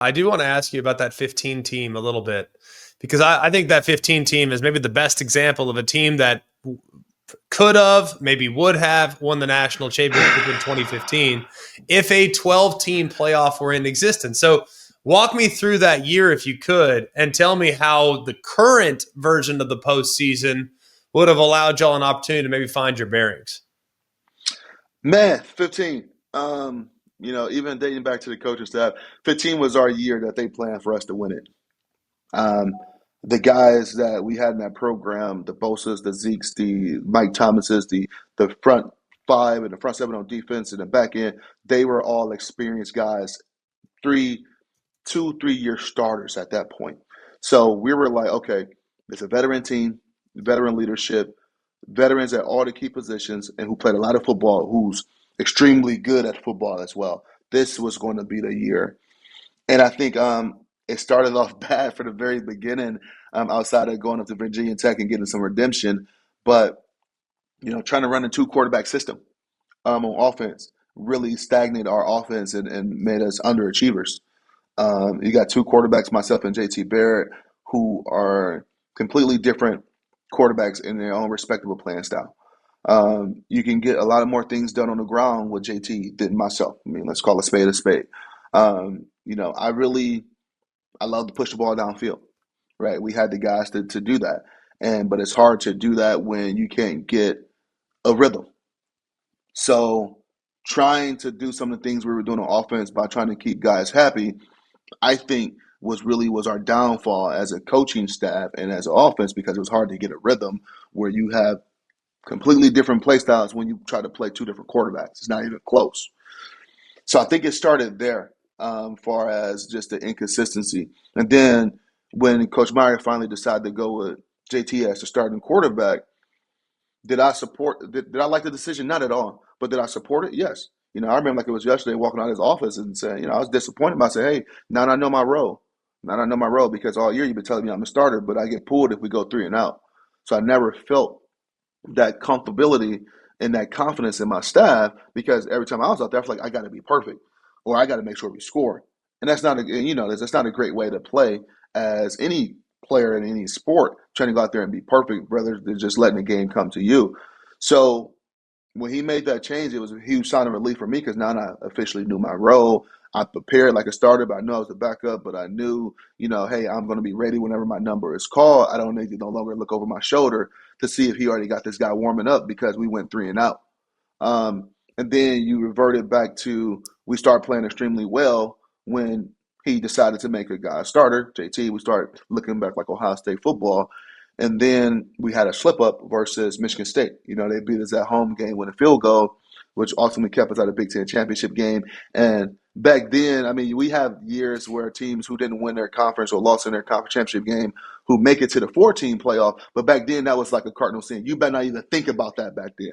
I do want to ask you about that 15 team a little bit, because I think that 15 team is maybe the best example of a team that could have, maybe would have won the national championship in 2015 if a 12-team playoff were in existence. So walk me through that year if you could, and tell me how the current version of the postseason would have allowed y'all an opportunity to maybe find your bearings. Man, 15. Even dating back to the coaching staff, 15 was our year that they planned for us to win it. Um, the guys that we had in that program, the Bosa's, the Zeke's, the Mike Thomas's, the front five and the front seven on defense and the back end, they were all experienced guys, 3 year starters at that point. So we were like, okay, it's a veteran team, veteran leadership, veterans at all the key positions, and who played a lot of football, who's extremely good at football as well. This was going to be the year. And I think it started off bad for the very beginning, outside of going up to Virginia Tech and getting some redemption. But, trying to run a two-quarterback system on offense really stagnated our offense and made us underachievers. You got two quarterbacks, myself and JT Barrett, who are completely different quarterbacks in their own respectable playing style. You can get a lot of more things done on the ground with JT than myself. I mean, let's call a spade a spade. I love to push the ball downfield, right? We had the guys to do that. But it's hard to do that when you can't get a rhythm. So trying to do some of the things we were doing on offense by trying to keep guys happy, I think was our downfall as a coaching staff and as an offense, because it was hard to get a rhythm where you have completely different play styles when you try to play two different quarterbacks. It's not even close. So I think it started there, far as just the inconsistency. And then when Coach Meyer finally decided to go with JT as the starting quarterback, did I like the decision? Not at all. But did I support it? Yes. I remember like it was yesterday walking out of his office and saying, I was disappointed. I said, hey, now I know my role. Now I know my role, because all year you've been telling me I'm a starter, but I get pulled if we go 3 and out. So I never felt that comfortability and that confidence in my staff, because every time I was out there, I felt like I got to be perfect, or I got to make sure we score. And that's not a great way to play as any player in any sport, trying to go out there and be perfect rather than just letting the game come to you. So when he made that change, it was a huge sign of relief for me, because now I officially knew my role. I prepared like a starter, but I knew I was a backup. But I knew, hey, I'm going to be ready whenever my number is called. I don't need to no longer look over my shoulder to see if he already got this guy warming up, because we went 3 and out. And then you reverted back to, we start playing extremely well when he decided to make a guy a starter, JT. We start looking back like Ohio State football. And then we had a slip up versus Michigan State. They beat us at home game with a field goal, which ultimately kept us out of the Big Ten championship game. And back then, I mean, we have years where teams who didn't win their conference or lost in their conference championship game who make it to the 14 playoff. But back then, that was like a cardinal sin. You better not even think about that back then.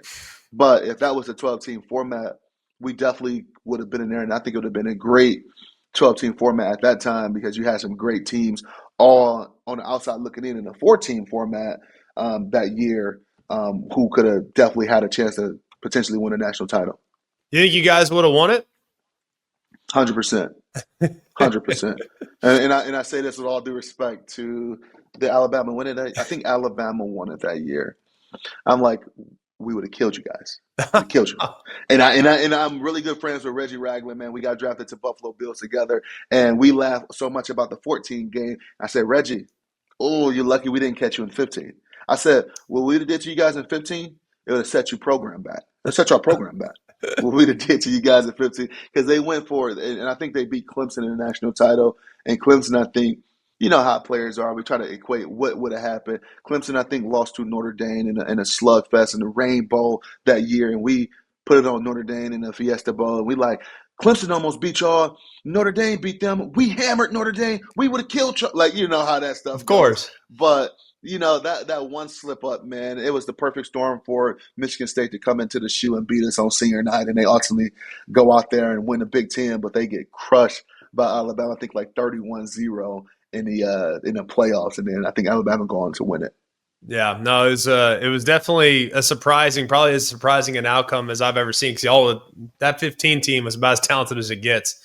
But if that was a 12-team format, we definitely would have been in there. And I think it would have been a great 12-team format at that time, because you had some great teams all on the outside looking in a 14 format that year, who could have definitely had a chance to potentially win a national title. You think you guys would have won it? 100%. 100%. And I say this with all due respect to the Alabama winning it. I think Alabama won it that year. I'm like, we would have killed you guys. We killed you. And I'm really good friends with Reggie Ragland, man. We got drafted to Buffalo Bills together, and we laughed so much about the 14 game. I said, Reggie, oh, you're lucky we didn't catch you in 15. I said, what we did to you guys in 15, it would have set your program back. It set our program back. What we did to you guys in 15, because they went for it, and I think they beat Clemson in the national title. And Clemson, I think, you know how players are. We try to equate what would have happened. Clemson, I think, lost to Notre Dame in a slugfest in the Rain Bowl that year, and we put it on Notre Dame in the Fiesta Bowl. And we like, Clemson almost beat y'all. Notre Dame beat them. We hammered Notre Dame. We would have killed y'all. Like, you know how that stuff Of goes. course. But, that one slip up, man, it was the perfect storm for Michigan State to come into the shoe and beat us on senior night. And they ultimately go out there and win the Big Ten, but they get crushed by Alabama, I think like 31-0 in the playoffs, and then I think Alabama go on to win it. Yeah, no, it was definitely probably as surprising an outcome as I've ever seen. Because that 15 team was about as talented as it gets.